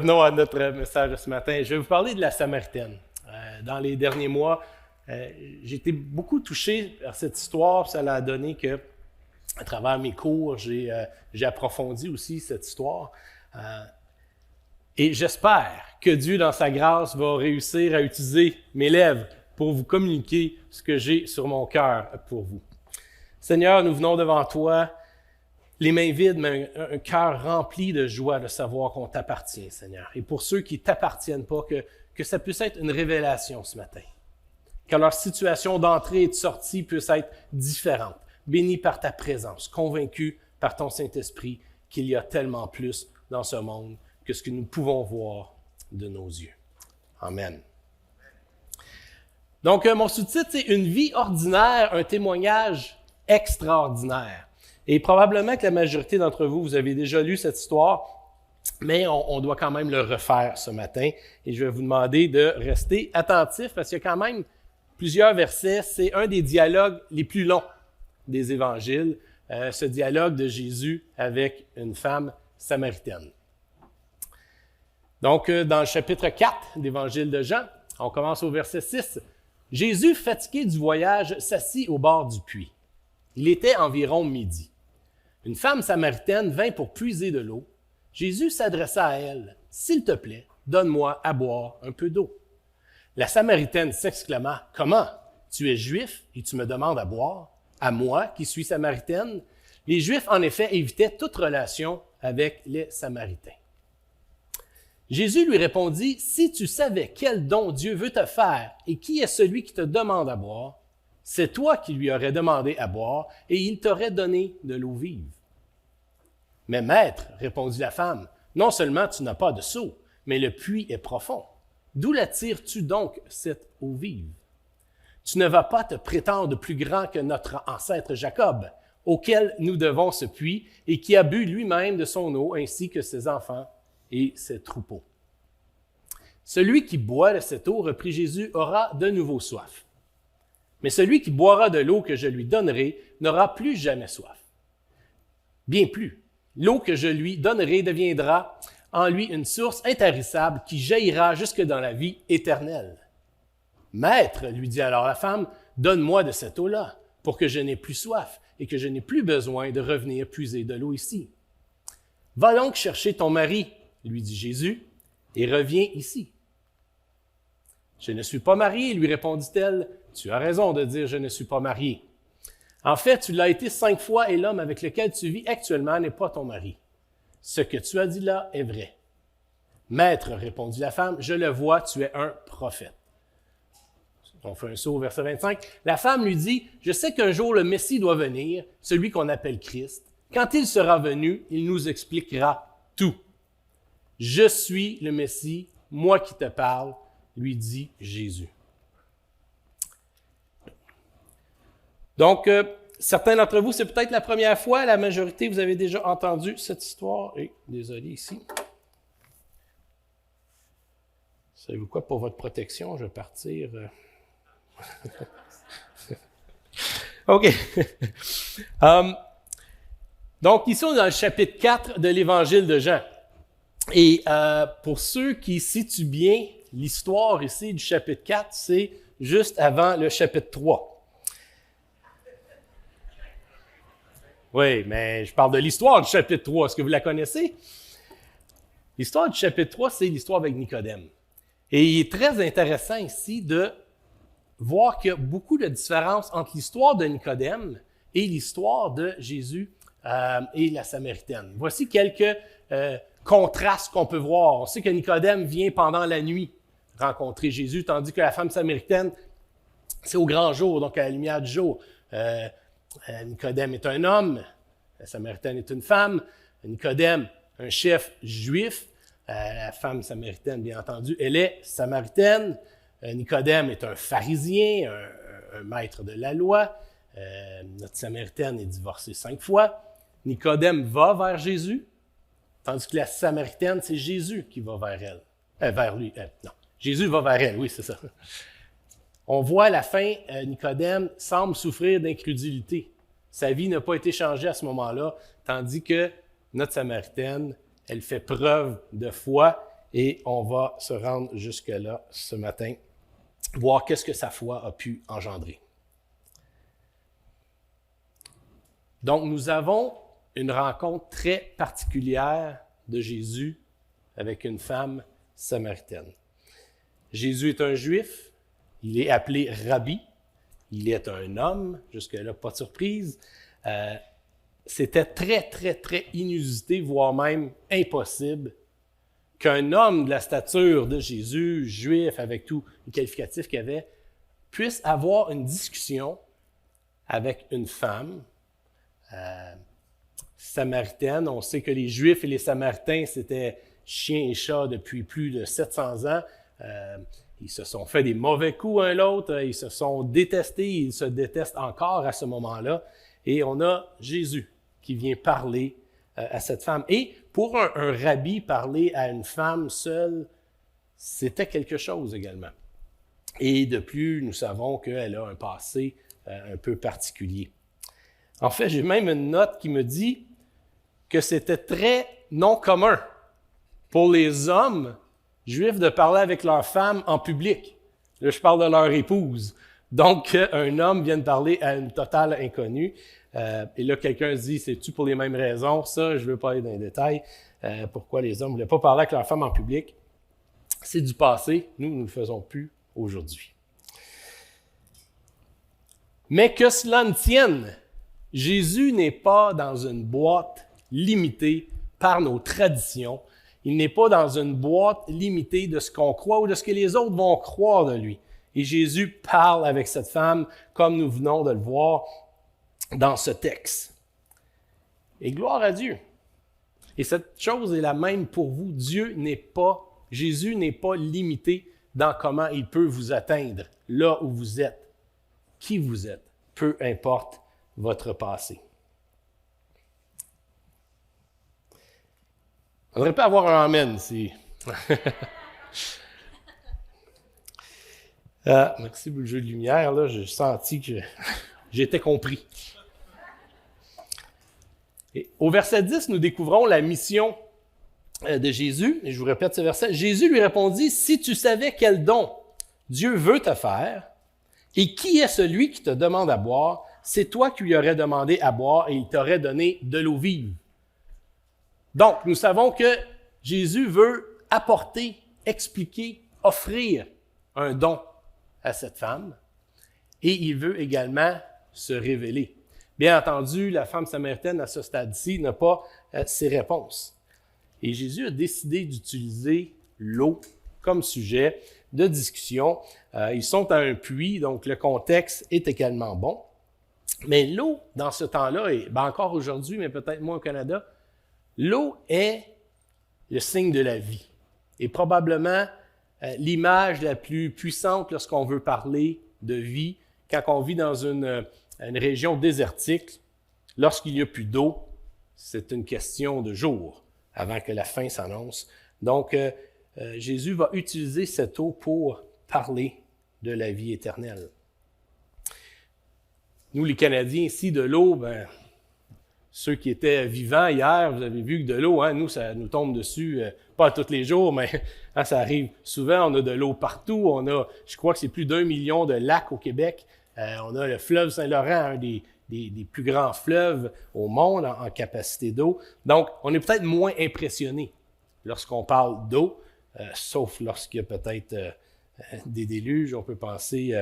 revenons à notre message de ce matin. Je vais vous parler de la Samaritaine. Dans les derniers mois, j'ai été beaucoup touché par cette histoire. Ça a donné que, à travers mes cours, j'ai approfondi aussi cette histoire. Et j'espère que Dieu, dans sa grâce, va réussir à utiliser mes lèvres pour vous communiquer ce que j'ai sur mon cœur pour vous. Seigneur, nous venons devant toi, les mains vides, mais un cœur rempli de joie de savoir qu'on t'appartient, Seigneur. Et pour ceux qui ne t'appartiennent pas, que ça puisse être une révélation ce matin. Que leur situation d'entrée et de sortie puisse être différente. Béni par ta présence, convaincu par ton Saint-Esprit qu'il y a tellement plus dans ce monde que ce que nous pouvons voir de nos yeux. Amen. Donc, mon sous-titre, c'est « Une vie ordinaire, un témoignage extraordinaire ». Et probablement que la majorité d'entre vous, vous avez déjà lu cette histoire, mais on doit quand même le refaire ce matin. Et je vais vous demander de rester attentif parce qu'il y a quand même plusieurs versets. C'est un des dialogues les plus longs des évangiles, ce dialogue de Jésus avec une femme samaritaine. Donc, dans le chapitre 4 d'Évangile de Jean, on commence au verset 6. « Jésus, fatigué du voyage, s'assit au bord du puits. Il était environ midi. Une femme samaritaine vint pour puiser de l'eau. Jésus s'adressa à elle. « S'il te plaît, donne-moi à boire un peu d'eau. » La Samaritaine s'exclama. « Comment? Tu es juif et tu me demandes à boire? À moi qui suis samaritaine? » Les Juifs, en effet, évitaient toute relation avec les Samaritains. Jésus lui répondit, « Si tu savais quel don Dieu veut te faire et qui est celui qui te demande à boire, c'est toi qui lui aurais demandé à boire et il t'aurait donné de l'eau vive. » « Mais maître, répondit la femme, non seulement tu n'as pas de seau, mais le puits est profond. D'où la tires-tu donc cette eau vive? Tu ne vas pas te prétendre plus grand que notre ancêtre Jacob, auquel nous devons ce puits et qui a bu lui-même de son eau ainsi que ses enfants et ses troupeaux. Celui qui boit de cette eau, reprit Jésus, aura de nouveau soif. Mais celui qui boira de l'eau que je lui donnerai n'aura plus jamais soif. Bien plus, l'eau que je lui donnerai deviendra en lui une source intarissable qui jaillira jusque dans la vie éternelle. Maître, lui dit alors la femme, donne-moi de cette eau-là, pour que je n'ai plus soif et que je n'ai plus besoin de revenir puiser de l'eau ici. Va donc chercher ton mari, lui dit Jésus, et reviens ici. Je ne suis pas mariée, lui répondit-elle. Tu as raison de dire je ne suis pas mariée. En fait, tu l'as été 5 fois et l'homme avec lequel tu vis actuellement n'est pas ton mari. Ce que tu as dit là est vrai. Maître, répondit la femme, je le vois, tu es un prophète. On fait un saut au verset 25. La femme lui dit, je sais qu'un jour le Messie doit venir, celui qu'on appelle Christ. Quand il sera venu, il nous expliquera tout. Je suis le Messie, moi qui te parle, lui dit Jésus. Donc, certains d'entre vous, c'est peut-être la première fois, la majorité, vous avez déjà entendu cette histoire. Et désolé ici. Savez-vous quoi, pour votre protection, je vais partir. OK. Donc, ici, on est dans le chapitre 4 de l'Évangile de Jean. Et pour ceux qui situent bien, l'histoire ici du chapitre 4, c'est juste avant le chapitre 3. Oui, mais je parle de l'histoire du chapitre 3. Est-ce que vous la connaissez? L'histoire du chapitre 3, c'est l'histoire avec Nicodème. Et il est très intéressant ici de voir qu'il y a beaucoup de différences entre l'histoire de Nicodème et l'histoire de Jésus et la Samaritaine. Voici quelques contrastes qu'on peut voir. On sait que Nicodème vient pendant la nuit rencontrer Jésus, tandis que la femme samaritaine, c'est au grand jour, donc à la lumière du jour. Nicodème est un homme, la Samaritaine est une femme. Nicodème, un chef juif. La femme samaritaine, bien entendu, elle est samaritaine. Nicodème est un pharisien, un maître de la loi. Notre Samaritaine est divorcée 5 fois. Nicodème va vers Jésus, tandis que la Samaritaine, c'est Jésus qui va vers elle. Vers lui. Non, Jésus va vers elle, oui, c'est ça. On voit à la fin, Nicodème semble souffrir d'incrédulité. Sa vie n'a pas été changée à ce moment-là, tandis que notre Samaritaine, elle fait preuve de foi Et on va se rendre jusque-là ce matin, voir qu'est-ce que sa foi a pu engendrer. Donc, nous avons une rencontre très particulière de Jésus avec une femme samaritaine. Jésus est un Juif, il est appelé Rabbi, il est un homme, jusque-là, pas de surprise. C'était très, très, très inusité, voire même impossible, qu'un homme de la stature de Jésus, Juif, avec tous les qualificatifs qu'il avait, puisse avoir une discussion avec une femme samaritaine. On sait que les Juifs et les Samaritains, c'était chien et chat depuis plus de 700 ans. Ils se sont fait des mauvais coups un l'autre, ils se sont détestés, ils se détestent encore à ce moment-là. Et on a Jésus qui vient parler à cette femme. Et pour un rabbi, parler à une femme seule, c'était quelque chose également. Et de plus, nous savons qu'elle a un passé un peu particulier. En fait, j'ai même une note qui me dit que c'était très non commun pour les hommes juifs de parler avec leurs femmes en public. Là, je parle de leur épouse. Donc, qu'un homme vienne parler à une totale inconnue. Et là, quelqu'un se dit, c'est-tu pour les mêmes raisons? Ça, je ne veux pas aller dans les détails. Pourquoi les hommes ne voulaient pas parler avec leurs femmes en public? C'est du passé. Nous ne le faisons plus aujourd'hui. Mais que cela ne tienne, Jésus n'est pas dans une boîte limitée par nos traditions. Il n'est pas dans une boîte limitée de ce qu'on croit ou de ce que les autres vont croire de lui. Et Jésus parle avec cette femme comme nous venons de le voir dans ce texte. Et gloire à Dieu. Et cette chose est la même pour vous. Jésus n'est pas limité dans comment il peut vous atteindre, là où vous êtes, qui vous êtes, peu importe votre passé. On n'aurait pas avoir un amen ici. Merci pour le jeu de lumière. Là, j'ai senti que j'étais compris. Et au verset 10, nous découvrons la mission de Jésus. Et je vous répète ce verset. Jésus lui répondit, « Si tu savais quel don Dieu veut te faire, et qui est celui qui te demande à boire, c'est toi qui lui aurais demandé à boire et il t'aurait donné de l'eau vive. » Donc, nous savons que Jésus veut apporter, expliquer, offrir un don à cette femme et il veut également se révéler. Bien entendu, la femme samaritaine à ce stade-ci n'a pas ses réponses. Et Jésus a décidé d'utiliser l'eau comme sujet de discussion. Ils sont à un puits, donc le contexte est également bon. Mais l'eau, dans ce temps-là, et encore aujourd'hui, mais peut-être moins au Canada, l'eau est le signe de la vie et probablement l'image la plus puissante lorsqu'on veut parler de vie. Quand on vit dans une région désertique, lorsqu'il n'y a plus d'eau, c'est une question de jours avant que la fin s'annonce. Donc, Jésus va utiliser cette eau pour parler de la vie éternelle. Nous, les Canadiens, ici, de l'eau, ceux qui étaient vivants hier, vous avez vu que de l'eau, nous, ça nous tombe dessus, pas tous les jours, mais ça arrive souvent. On a de l'eau partout. Je crois que c'est plus d'1 million de lacs au Québec. On a le fleuve Saint-Laurent, un des plus grands fleuves au monde en capacité d'eau. Donc, on est peut-être moins impressionné lorsqu'on parle d'eau, sauf lorsqu'il y a peut-être des déluges. On peut penser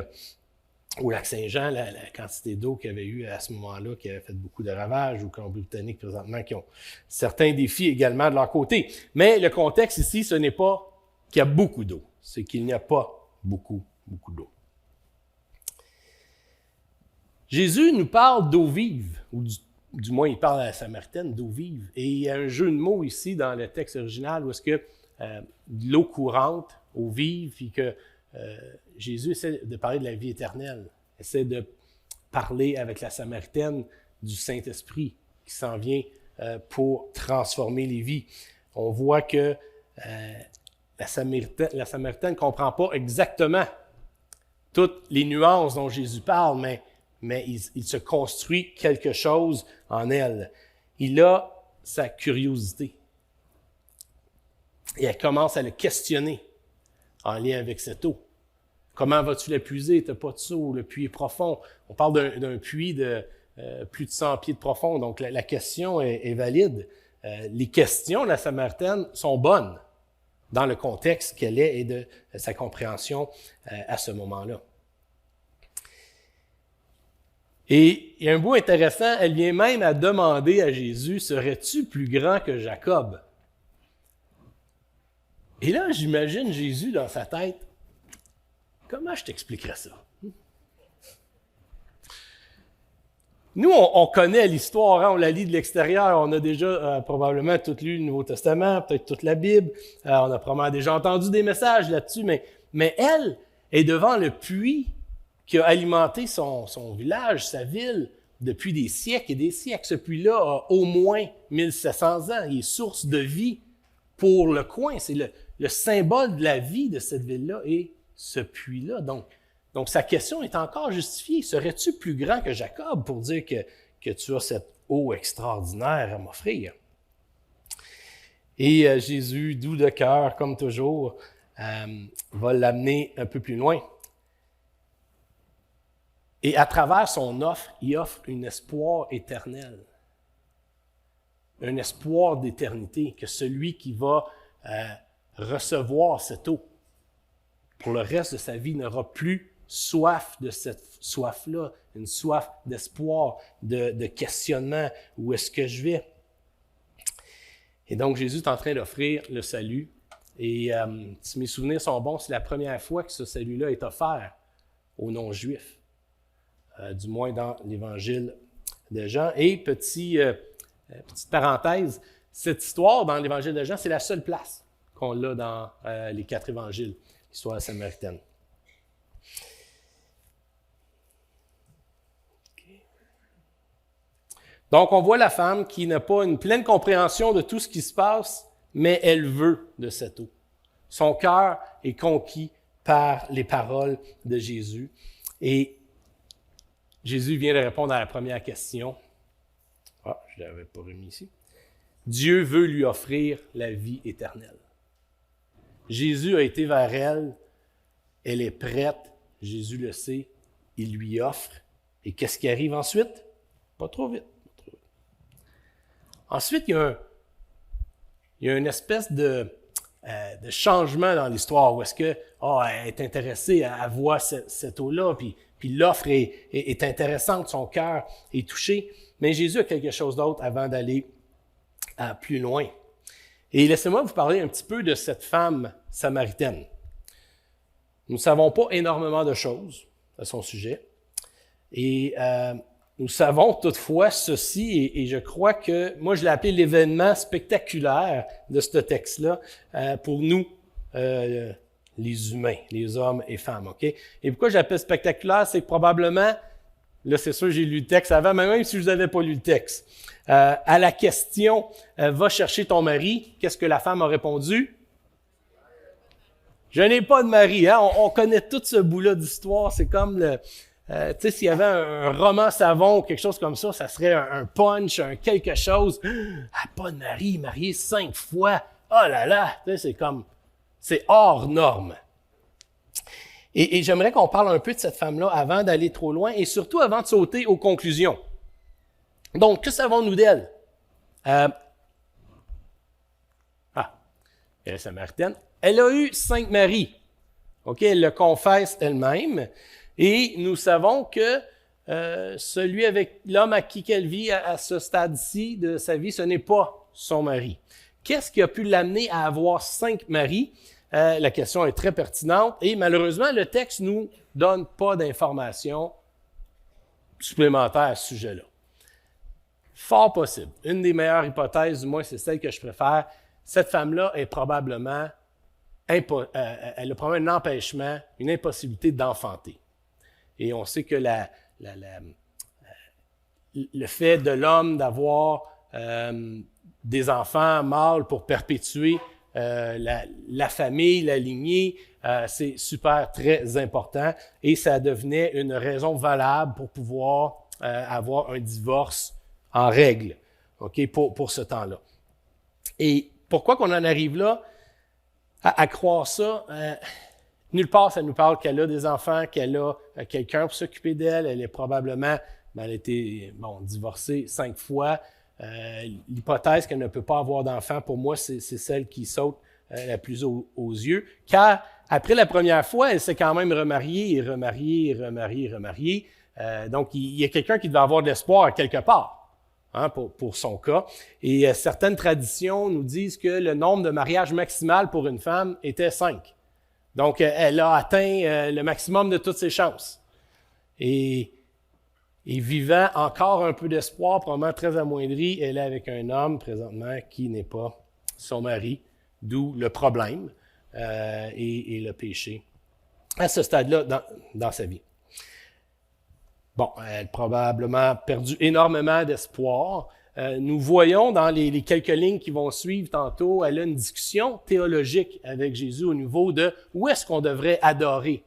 au lac Saint-Jean, la quantité d'eau qu'il y avait eu à ce moment-là, qui avait fait beaucoup de ravages, ou Colombie-Britannique présentement, qui ont certains défis également de leur côté. Mais le contexte ici, ce n'est pas qu'il y a beaucoup d'eau, c'est qu'il n'y a pas beaucoup d'eau. Jésus nous parle d'eau vive, ou du moins il parle à la Samaritaine d'eau vive. Et il y a un jeu de mots ici dans le texte original où est-ce que de l'eau courante, eau vive, puis que Jésus essaie de parler de la vie éternelle, essaie de parler avec la Samaritaine du Saint-Esprit qui s'en vient pour transformer les vies. On voit que la Samaritaine ne comprend pas exactement toutes les nuances dont Jésus parle, mais il se construit quelque chose en elle. Il a sa curiosité. Et elle commence à le questionner en lien avec cette eau. Comment vas-tu la puiser? Tu n'as pas de seau, le puits est profond. On parle d'un puits de plus de 100 pieds de profond, donc la question est valide. Les questions de la Samaritaine sont bonnes dans le contexte qu'elle est et de sa compréhension à ce moment-là. Et il y a un bout intéressant, elle vient même à demander à Jésus, « Serais-tu plus grand que Jacob? » Et là, j'imagine Jésus dans sa tête, « Comment je t'expliquerais ça? » Nous, on connaît l'histoire, hein, on la lit de l'extérieur, on a déjà probablement tout lu le Nouveau Testament, peut-être toute la Bible, on a probablement déjà entendu des messages là-dessus, mais elle est devant le puits qui a alimenté son village, sa ville, depuis des siècles et des siècles. Ce puits-là a au moins 1700 ans, il est source de vie pour le coin, c'est le symbole de la vie de cette ville-là et ce puits-là. Donc, sa question est encore justifiée. Serais-tu plus grand que Jacob pour dire que tu as cette eau extraordinaire à m'offrir? Et Jésus, doux de cœur, comme toujours, va l'amener un peu plus loin. Et à travers son offre, il offre un espoir éternel. Un espoir d'éternité, que celui qui va recevoir cette eau, pour le reste de sa vie, n'aura plus soif de cette soif-là, une soif d'espoir, de questionnement, où est-ce que je vais? Et donc, Jésus est en train d'offrir le salut. Et si mes souvenirs sont bons, c'est la première fois que ce salut-là est offert aux non-juifs, du moins dans l'Évangile de Jean. Et petite parenthèse, cette histoire dans l'Évangile de Jean, c'est la seule place qu'on l'a dans les 4 évangiles, l'histoire samaritaine. Donc, on voit la femme qui n'a pas une pleine compréhension de tout ce qui se passe, mais elle veut de cette eau. Son cœur est conquis par les paroles de Jésus. Et Jésus vient de répondre à la première question. Ah, je ne l'avais pas remis ici. Dieu veut lui offrir la vie éternelle. Jésus a été vers elle, elle est prête, Jésus le sait, il lui offre. Et qu'est-ce qui arrive ensuite? Pas trop vite. Ensuite, il y a une espèce de changement dans l'histoire où est-ce que elle est intéressée à voir cette eau-là, puis l'offre est intéressante, son cœur est touché. Mais Jésus a quelque chose d'autre avant d'aller plus loin. Et laissez-moi vous parler un petit peu de cette femme samaritaine. Nous ne savons pas énormément de choses à son sujet. Et nous savons toutefois ceci, et je crois que, moi je l'ai appelé l'événement spectaculaire de ce texte-là pour nous, les humains, les hommes et femmes. OK? Et pourquoi je l'appelle spectaculaire? C'est que probablement, là c'est sûr j'ai lu le texte avant, mais même si je n'avais pas lu le texte, à la question « Va chercher ton mari », qu'est-ce que la femme a répondu? « Je n'ai pas de mari. » Hein? On connaît tout ce bout-là d'histoire, c'est comme le... tu sais, s'il y avait un roman savon ou quelque chose comme ça, ça serait un punch, un quelque chose. Ah, pas de mari, marié 5 fois. Oh là là! Tu sais, c'est hors norme. Et j'aimerais qu'on parle un peu de cette femme-là avant d'aller trop loin et surtout avant de sauter aux conclusions. Donc, que savons-nous d'elle? Elle est samaritaine. Elle a eu 5 maris. OK, elle le confesse elle-même. Et nous savons que celui avec l'homme à qui elle vit à ce stade-ci de sa vie, ce n'est pas son mari. Qu'est-ce qui a pu l'amener à avoir 5 maris? La question est très pertinente et malheureusement, le texte ne nous donne pas d'informations supplémentaires à ce sujet-là. Fort possible. Une des meilleures hypothèses, du moins c'est celle que je préfère, cette femme-là est probablement, elle a probablement un empêchement, une impossibilité d'enfanter. Et on sait que le fait de l'homme d'avoir des enfants mâles pour perpétuer la famille, la lignée, c'est super très important et ça devenait une raison valable pour pouvoir avoir un divorce en règle, OK, pour ce temps-là. Et pourquoi qu'on en arrive là? À croire ça, nulle part ça nous parle qu'elle a des enfants, qu'elle a quelqu'un pour s'occuper d'elle. Elle est probablement, elle a été divorcée 5 fois. L'hypothèse qu'elle ne peut pas avoir d'enfant, pour moi, c'est celle qui saute la plus aux yeux. Car après la première fois, elle s'est quand même remariée et remariée et remariée et remariée. Donc, il y a quelqu'un qui devait avoir de l'espoir quelque part. Hein, pour son cas. Et certaines traditions nous disent que le nombre de mariages maximal pour une femme était 5. Donc, elle a atteint le maximum de toutes ses chances. Et vivant encore un peu d'espoir, probablement très amoindri, elle est avec un homme présentement qui n'est pas son mari, d'où le problème et le péché à ce stade-là dans sa vie. Bon, elle a probablement perdu énormément d'espoir. Nous voyons dans les quelques lignes qui vont suivre tantôt, elle a une discussion théologique avec Jésus au niveau de où est-ce qu'on devrait adorer,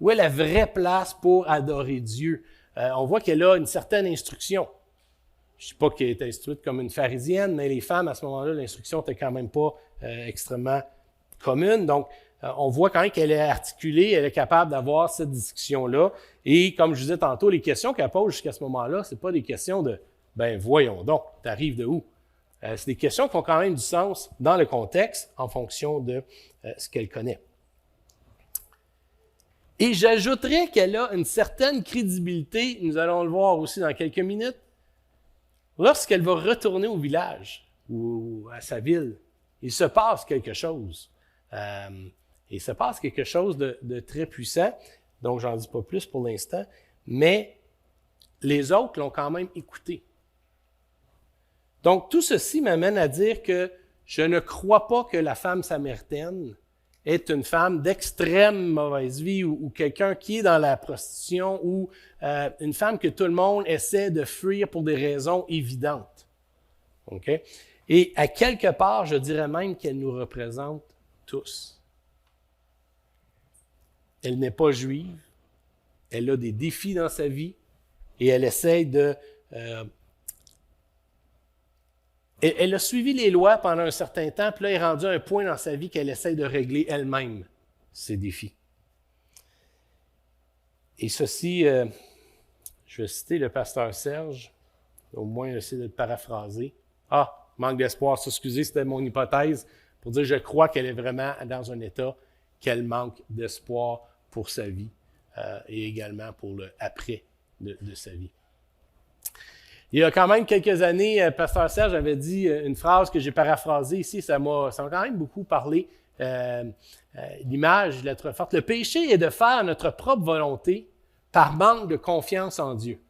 où est la vraie place pour adorer Dieu. On voit qu'elle a une certaine instruction. Je ne dis pas qu'elle est instruite comme une pharisienne, mais les femmes, à ce moment-là, l'instruction n'était quand même pas extrêmement commune. Donc, on voit quand même qu'elle est articulée, elle est capable d'avoir cette discussion-là. Et comme je disais tantôt, les questions qu'elle pose jusqu'à ce moment-là, ce n'est pas des questions de « ben voyons donc, t'arrives de où? » C'est des questions qui ont quand même du sens dans le contexte en fonction de ce qu'elle connaît. Et j'ajouterais qu'elle a une certaine crédibilité, nous allons le voir aussi dans quelques minutes, lorsqu'elle va retourner au village ou à sa ville. Il se passe quelque chose. Il se passe quelque chose de très puissant, donc j'en dis pas plus pour l'instant, mais les autres l'ont quand même écouté. Donc tout ceci m'amène à dire que je ne crois pas que la femme samaritaine est une femme d'extrême mauvaise vie ou quelqu'un qui est dans la prostitution ou une femme que tout le monde essaie de fuir pour des raisons évidentes. Okay? Et à quelque part, je dirais même qu'elle nous représente tous. Elle n'est pas juive, elle a des défis dans sa vie et elle essaie de... elle a suivi les lois pendant un certain temps, puis là, elle est rendue à un point dans sa vie qu'elle essaie de régler elle-même ses défis. Et ceci, je vais citer le pasteur Serge, au moins essayer de le paraphraser. Ah, manque d'espoir, excusez, c'était mon hypothèse, pour dire je crois qu'elle est vraiment dans un état qu'elle manque d'espoir pour sa vie et également pour le après de sa vie. Il y a quand même quelques années, pasteur Serge avait dit une phrase que j'ai paraphrasée ici, ça m'a quand même beaucoup parlé. L'image, lettre forte. Le péché est de faire notre propre volonté par manque de confiance en Dieu.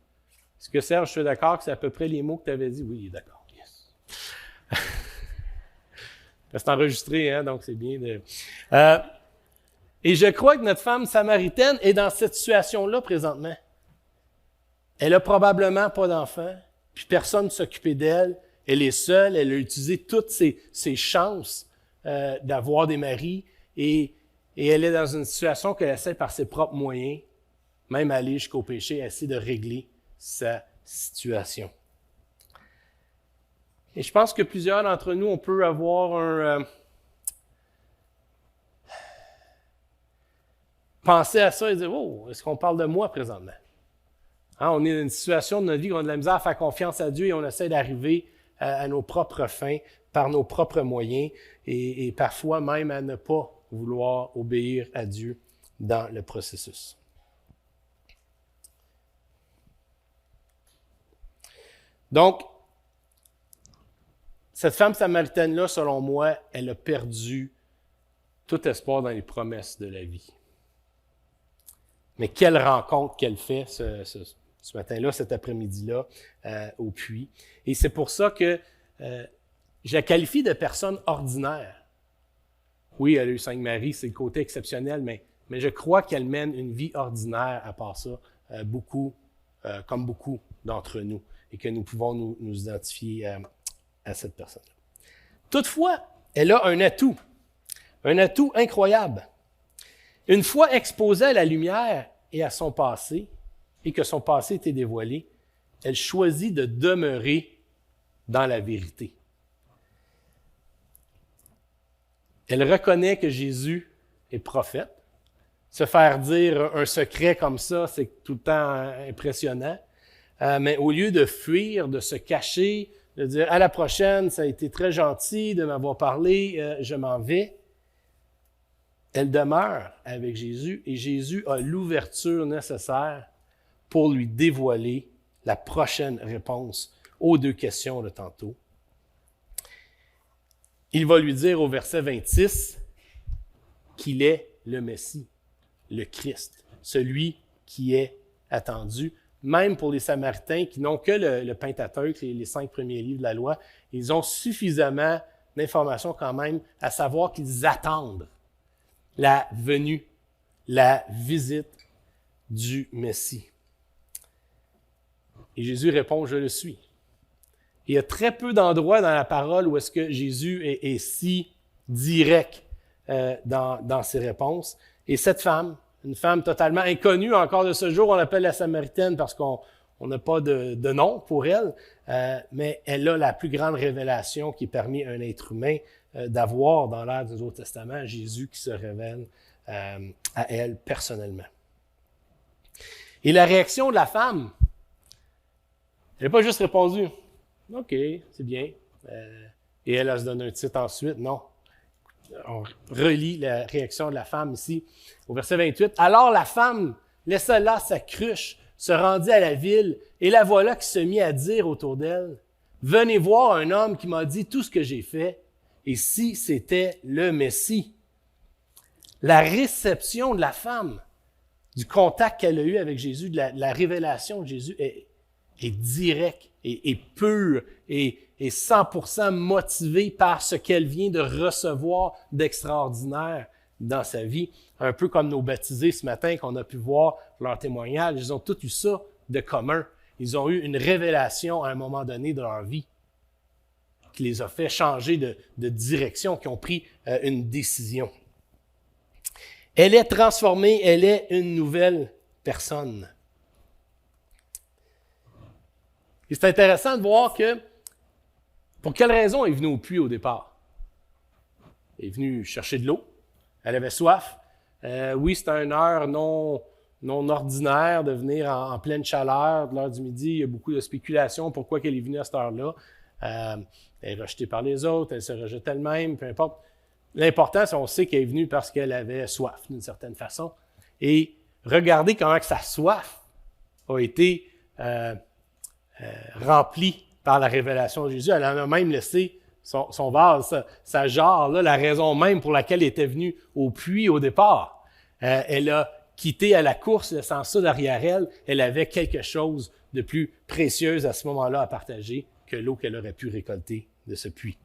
Est-ce que Serge, je suis d'accord que c'est à peu près les mots que tu avais dit? Oui, il est d'accord. Yes. C'est enregistré, hein, donc c'est bien de... et je crois que notre femme samaritaine est dans cette situation-là présentement. Elle a probablement pas d'enfant, puis personne ne s'occupait d'elle. Elle est seule, elle a utilisé toutes ses chances d'avoir des maris et elle est dans une situation qu'elle essaie par ses propres moyens, même aller jusqu'au péché, essayer de régler sa situation. Et je pense que plusieurs d'entre nous, on peut avoir penser à ça et dire « Oh, est-ce qu'on parle de moi présentement? » Hein, on est dans une situation de notre vie où on a de la misère à faire confiance à Dieu et on essaie d'arriver à nos propres fins, par nos propres moyens et parfois même à ne pas vouloir obéir à Dieu dans le processus. Donc, cette femme samaritaine-là, selon moi, elle a perdu tout espoir dans les promesses de la vie. Mais quelle rencontre qu'elle fait ce matin-là, cet après-midi-là, au puits. Et c'est pour ça que je la qualifie de personne ordinaire. Oui, elle a eu 5 maris, c'est le côté exceptionnel, mais je crois qu'elle mène une vie ordinaire à part ça, comme beaucoup d'entre nous, et que nous pouvons nous identifier à cette personne-là. Toutefois, elle a un atout incroyable. Une fois exposée à la lumière et à son passé, et que son passé était dévoilé, elle choisit de demeurer dans la vérité. Elle reconnaît que Jésus est prophète. Se faire dire un secret comme ça, c'est tout le temps impressionnant. Mais au lieu de fuir, de se cacher, de dire « à la prochaine, ça a été très gentil de m'avoir parlé, je m'en vais », elle demeure avec Jésus et Jésus a l'ouverture nécessaire pour lui dévoiler la prochaine réponse aux 2 questions de tantôt. Il va lui dire au verset 26 qu'il est le Messie, le Christ, celui qui est attendu. Même pour les Samaritains qui n'ont que le Pentateuque, les 5 premiers livres de la loi, ils ont suffisamment d'informations quand même à savoir qu'ils attendent la venue, la visite du Messie. Et Jésus répond « Je le suis ». Il y a très peu d'endroits dans la parole où est-ce que Jésus est si direct dans ses réponses. Et cette femme, une femme totalement inconnue encore de ce jour, on l'appelle la Samaritaine parce qu'on n'a pas de nom pour elle, mais elle a la plus grande révélation qui permet à un être humain d'avoir dans l'ère du Nouveau Testament Jésus qui se révèle à elle personnellement. Et la réaction de la femme, elle n'a pas juste répondu « OK, c'est bien », et elle se donne un titre ensuite. Non. On relit la réaction de la femme ici au verset 28. « Alors la femme laissa là sa cruche, se rendit à la ville, et la voilà qui se mit à dire autour d'elle, « Venez voir un homme qui m'a dit tout ce que j'ai fait. » Et si c'était le Messie, la réception de la femme, du contact qu'elle a eu avec Jésus, de la révélation de Jésus est directe et pure et 100% motivée par ce qu'elle vient de recevoir d'extraordinaire dans sa vie. Un peu comme nos baptisés ce matin qu'on a pu voir leur témoignage. Ils ont tous eu ça de commun. Ils ont eu une révélation à un moment donné de leur vie qui les a fait changer de direction, qui ont pris une décision. Elle est transformée, elle est une nouvelle personne. Et c'est intéressant de voir que, pour quelle raison elle est venue au puits au départ? Elle est venue chercher de l'eau, elle avait soif. Oui, c'était une heure non ordinaire de venir en pleine chaleur, de l'heure du midi. Il y a beaucoup de spéculations pourquoi elle est venue à cette heure-là. Elle est rejetée par les autres, elle se rejette elle-même, peu importe. L'important, c'est qu'on sait qu'elle est venue parce qu'elle avait soif, d'une certaine façon. Et regardez comment que sa soif a été remplie par la révélation de Jésus. Elle en a même laissé son vase, sa jarre, là, la raison même pour laquelle elle était venue au puits au départ. Elle a quitté à la course, laissant ça derrière elle. Elle avait quelque chose de plus précieux à ce moment-là à partager que l'eau qu'elle aurait pu récolter de ce puits.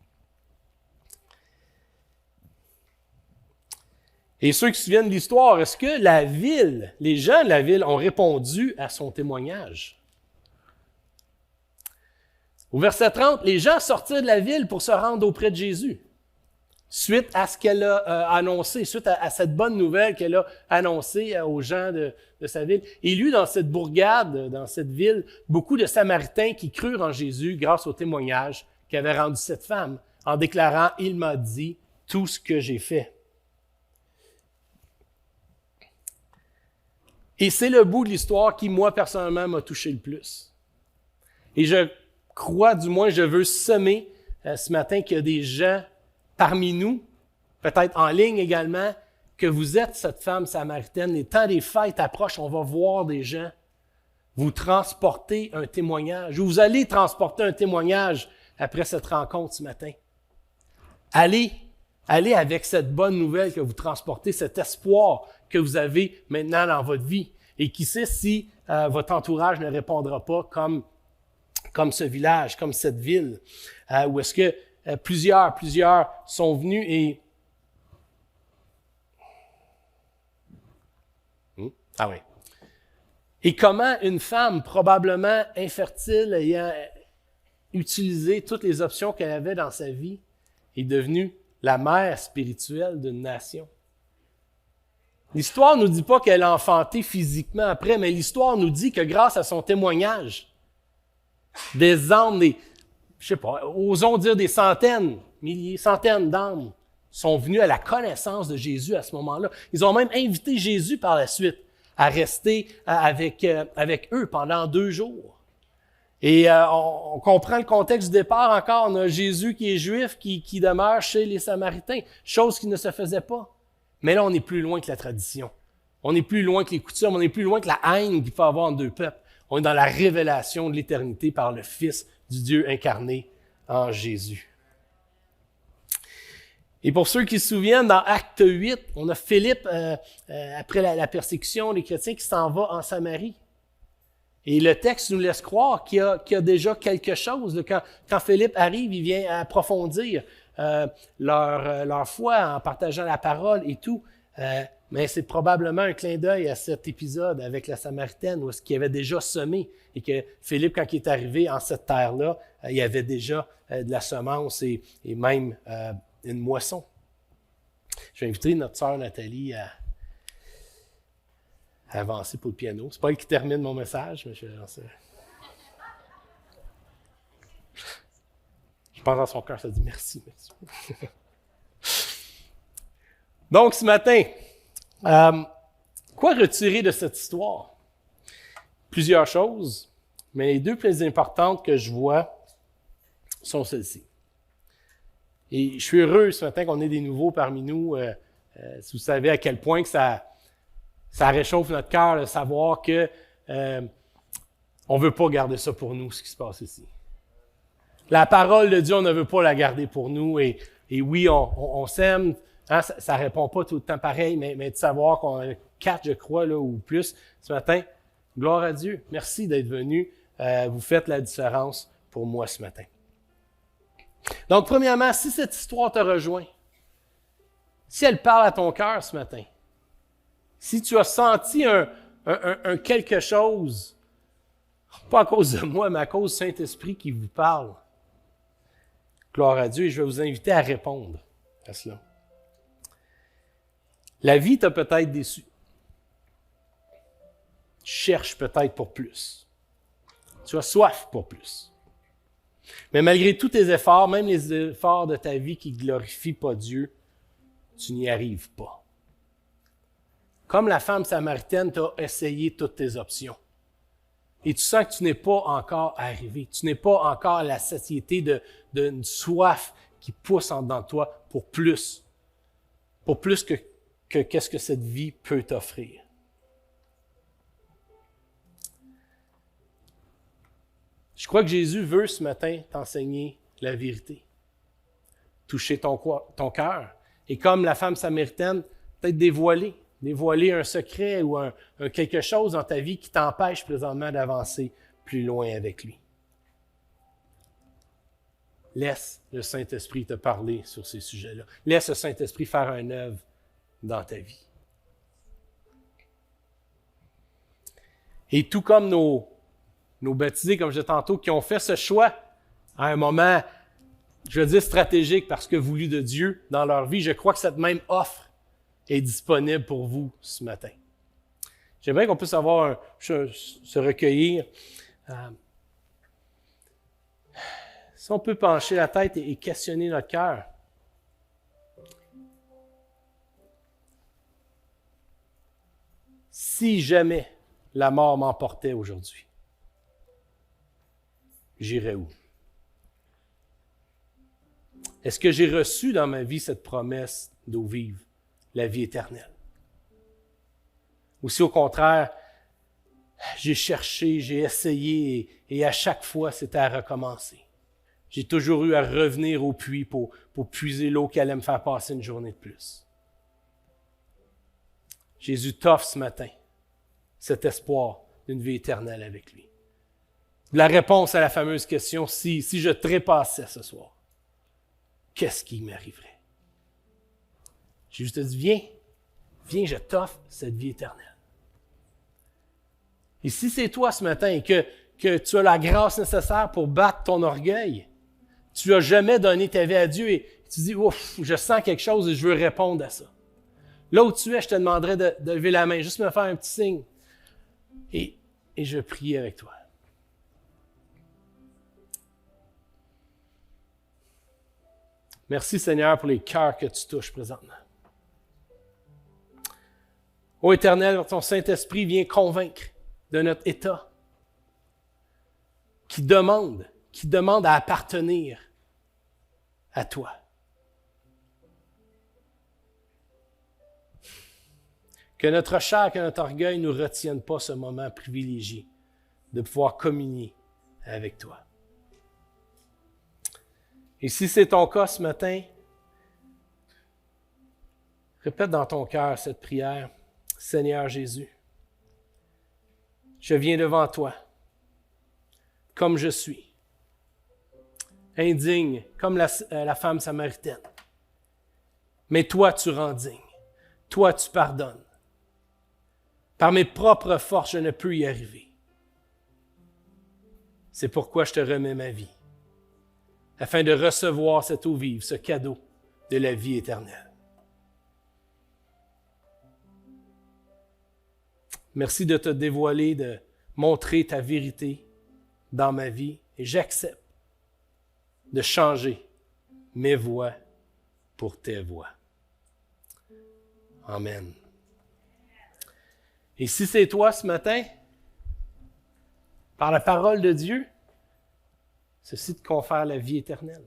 Et ceux qui se souviennent de l'histoire, est-ce que la ville, les gens de la ville ont répondu à son témoignage? Au verset 30, les gens sortirent de la ville pour se rendre auprès de Jésus. Suite à ce qu'elle a annoncé, suite à cette bonne nouvelle qu'elle a annoncée aux gens de sa ville. Et lui, dans cette bourgade, dans cette ville, beaucoup de Samaritains qui crurent en Jésus grâce au témoignage qu'avait rendu cette femme, en déclarant « Il m'a dit tout ce que j'ai fait ». Et c'est le bout de l'histoire qui, moi, personnellement, m'a touché le plus. Et je crois, du moins, je veux semer ce matin qu'il y a des gens parmi nous, peut-être en ligne également, que vous êtes cette femme samaritaine. Les temps des fêtes approchent, on va voir des gens vous transporter un témoignage, ou vous allez transporter un témoignage après cette rencontre ce matin. Allez avec cette bonne nouvelle que vous transportez, cet espoir que vous avez maintenant dans votre vie. Et qui sait si votre entourage ne répondra pas comme ce village, comme cette ville, où est-ce que plusieurs sont venus et... Ah oui. Et comment une femme, probablement infertile, ayant utilisé toutes les options qu'elle avait dans sa vie, est devenue la mère spirituelle d'une nation. L'histoire ne nous dit pas qu'elle a enfanté physiquement après, mais l'histoire nous dit que grâce à son témoignage, des âmes, osons dire des centaines, milliers, centaines d'âmes sont venus à la connaissance de Jésus à ce moment-là. Ils ont même invité Jésus par la suite à rester avec eux pendant 2 jours. Et on comprend le contexte du départ encore. On a Jésus qui est juif, qui demeure chez les Samaritains, chose qui ne se faisait pas. Mais là, on est plus loin que la tradition. On est plus loin que les coutumes, on est plus loin que la haine qu'il peut y avoir entre 2 peuples. On est dans la révélation de l'éternité par le Fils du Dieu incarné en Jésus. Et pour ceux qui se souviennent, dans Acte 8, on a Philippe, après la persécution des chrétiens, qui s'en va en Samarie. Et le texte nous laisse croire qu'il y a déjà quelque chose. Quand Philippe arrive, il vient approfondir leur foi en partageant la parole et tout. Mais c'est probablement un clin d'œil à cet épisode avec la Samaritaine où il avait déjà semé et que Philippe, quand il est arrivé en cette terre-là, il y avait déjà de la semence et même une moisson. Je vais inviter notre sœur Nathalie à avancer pour le piano. C'est pas elle qui termine mon message, mais je pense dans son cœur, ça dit merci. Donc, ce matin, quoi retirer de cette histoire? Plusieurs choses, mais les 2 plus importantes que je vois sont celles-ci. Et je suis heureux ce matin qu'on ait des nouveaux parmi nous. Si vous savez à quel point que ça réchauffe notre cœur de savoir que on ne veut pas garder ça pour nous, ce qui se passe ici. La parole de Dieu, on ne veut pas la garder pour nous. Et oui, on s'aime. Hein, ça ne répond pas tout le temps pareil, mais de savoir qu'on a 4, je crois, là, ou plus ce matin. Gloire à Dieu. Merci d'être venu. Vous faites la différence pour moi ce matin. Donc, premièrement, si cette histoire te rejoint, si elle parle à ton cœur ce matin, si tu as senti un quelque chose, pas à cause de moi, mais à cause du Saint-Esprit qui vous parle, gloire à Dieu, et je vais vous inviter à répondre à cela. La vie t'a peut-être déçu. Tu cherches peut-être pour plus. Tu as soif pour plus. Mais malgré tous tes efforts, même les efforts de ta vie qui ne glorifient pas Dieu, tu n'y arrives pas. Comme la femme samaritaine, tu as essayé toutes tes options. Et tu sens que tu n'es pas encore arrivé. Tu n'es pas encore à la satiété d'une soif qui pousse en dedans de toi pour plus. Pour plus que qu'est-ce que cette vie peut t'offrir. Je crois que Jésus veut ce matin t'enseigner la vérité. Toucher ton cœur. Et comme la femme samaritaine, peut-être dévoiler un secret ou un quelque chose dans ta vie qui t'empêche présentement d'avancer plus loin avec lui. Laisse le Saint-Esprit te parler sur ces sujets-là. Laisse le Saint-Esprit faire un œuvre dans ta vie. Et tout comme nos baptisés, comme je disais tantôt, qui ont fait ce choix à un moment, je veux dire stratégique parce que voulu de Dieu dans leur vie, je crois que cette même offre est disponible pour vous ce matin. J'aimerais qu'on puisse se recueillir. Si on peut pencher la tête et questionner notre cœur. Si jamais la mort m'emportait aujourd'hui, j'irais où? Est-ce que j'ai reçu dans ma vie cette promesse d'eau vive, la vie éternelle? Ou si au contraire, j'ai cherché, j'ai essayé et à chaque fois, c'était à recommencer. J'ai toujours eu à revenir au puits pour puiser l'eau qui allait me faire passer une journée de plus. Jésus t'offre ce matin cet espoir d'une vie éternelle avec lui. La réponse à la fameuse question, si je trépassais ce soir, qu'est-ce qui m'arriverait? Jésus te dit, viens, je t'offre cette vie éternelle. Et si c'est toi ce matin et que tu as la grâce nécessaire pour battre ton orgueil, tu n'as jamais donné ta vie à Dieu et tu dis, ouf, je sens quelque chose et je veux répondre à ça. Là où tu es, je te demanderais de lever la main, juste me faire un petit signe. Et je vais prier avec toi. Merci, Seigneur, pour les cœurs que tu touches présentement. Ô Éternel, ton Saint-Esprit vient convaincre de notre état, qui demande à appartenir à toi. Que notre chair, que notre orgueil ne nous retiennent pas ce moment privilégié de pouvoir communier avec toi. Et si c'est ton cas ce matin, répète dans ton cœur cette prière. Seigneur Jésus, je viens devant toi comme je suis, indigne comme la femme samaritaine. Mais toi, tu rends digne. Toi, tu pardonnes. Par mes propres forces, je ne peux y arriver. C'est pourquoi je te remets ma vie, afin de recevoir cette eau vive, ce cadeau de la vie éternelle. Merci de te dévoiler, de montrer ta vérité dans ma vie, et j'accepte de changer mes voies pour tes voies. Amen. Et si c'est toi ce matin, par la parole de Dieu, ceci te confère la vie éternelle.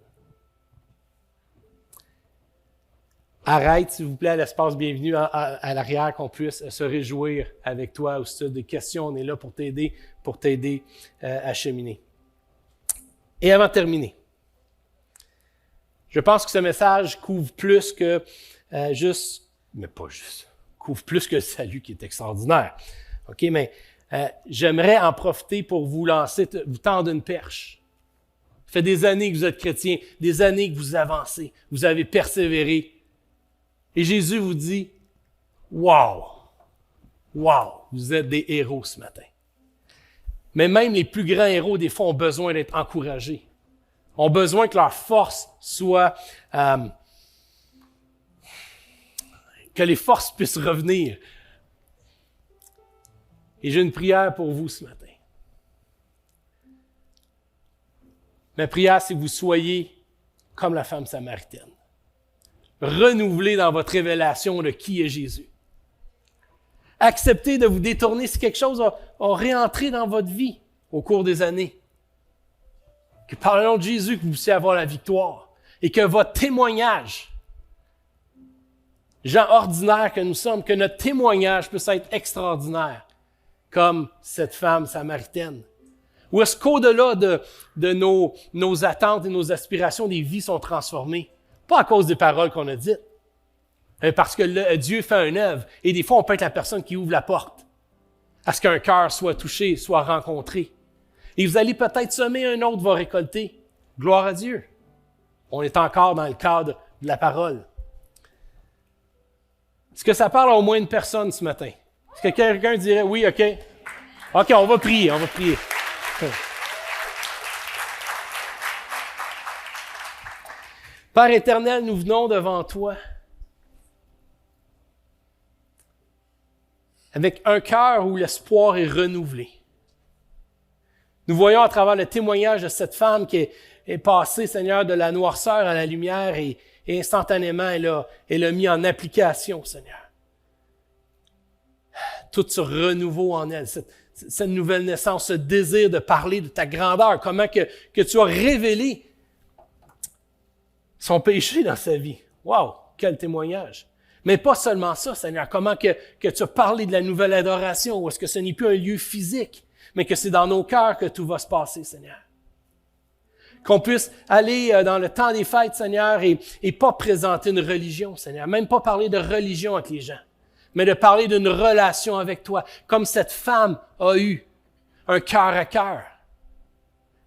Arrête, s'il vous plaît, à l'espace bienvenue à l'arrière, qu'on puisse se réjouir avec toi. Ou si tu as des questions, on est là pour t'aider à cheminer. Et avant de terminer, je pense que ce message couvre plus que couvre plus que le salut qui est extraordinaire. OK, mais j'aimerais en profiter pour vous tendre une perche. Ça fait des années que vous êtes chrétiens, des années que vous avancez, vous avez persévéré. Et Jésus vous dit, wow, vous êtes des héros ce matin. Mais même les plus grands héros, des fois, ont besoin d'être encouragés. Ont besoin que leur force soit, que les forces puissent revenir. Et j'ai une prière pour vous ce matin. Ma prière, c'est que vous soyez comme la femme samaritaine. Renouvelez dans votre révélation de qui est Jésus. Acceptez de vous détourner si quelque chose a réentré dans votre vie au cours des années. Que par le nom de Jésus, que vous puissiez avoir la victoire et que votre témoignage, gens ordinaires que nous sommes, que notre témoignage puisse être extraordinaire, comme cette femme samaritaine. Ou est-ce qu'au-delà de nos attentes et nos aspirations, des vies sont transformées? Pas à cause des paroles qu'on a dites, mais parce que Dieu fait une œuvre. Et des fois, on peut être la personne qui ouvre la porte à ce qu'un cœur soit touché, soit rencontré. Et vous allez peut-être semer, un autre va récolter. Gloire à Dieu. On est encore dans le cadre de la parole. Est-ce que ça parle à au moins une personne ce matin? Est-ce que quelqu'un dirait oui, OK? OK, on va prier. Père éternel, nous venons devant toi avec un cœur où l'espoir est renouvelé. Nous voyons à travers le témoignage de cette femme qui est passée, Seigneur, de la noirceur à la lumière et instantanément, elle a mis en application, Seigneur. Tout ce renouveau en elle, cette nouvelle naissance, ce désir de parler de ta grandeur, comment que tu as révélé son péché dans sa vie. Wow, quel témoignage! Mais pas seulement ça, Seigneur, comment que tu as parlé de la nouvelle adoration, ou est-ce que ce n'est plus un lieu physique, mais que c'est dans nos cœurs que tout va se passer, Seigneur. Qu'on puisse aller dans le temps des fêtes, Seigneur, et pas présenter une religion, Seigneur, même pas parler de religion avec les gens, mais de parler d'une relation avec toi, comme cette femme a eu un cœur à cœur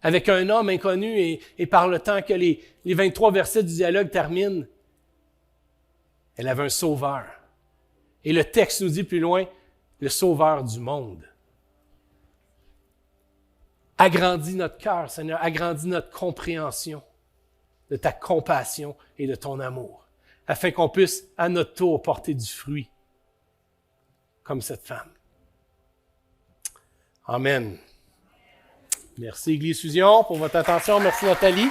avec un homme inconnu, et par le temps que les 23 versets du dialogue terminent, elle avait un sauveur. Et le texte nous dit plus loin, le sauveur du monde. Agrandis notre cœur, Seigneur, agrandis notre compréhension de ta compassion et de ton amour, afin qu'on puisse à notre tour porter du fruit, comme cette femme. Amen. Merci Église Fusion pour votre attention. Merci Nathalie.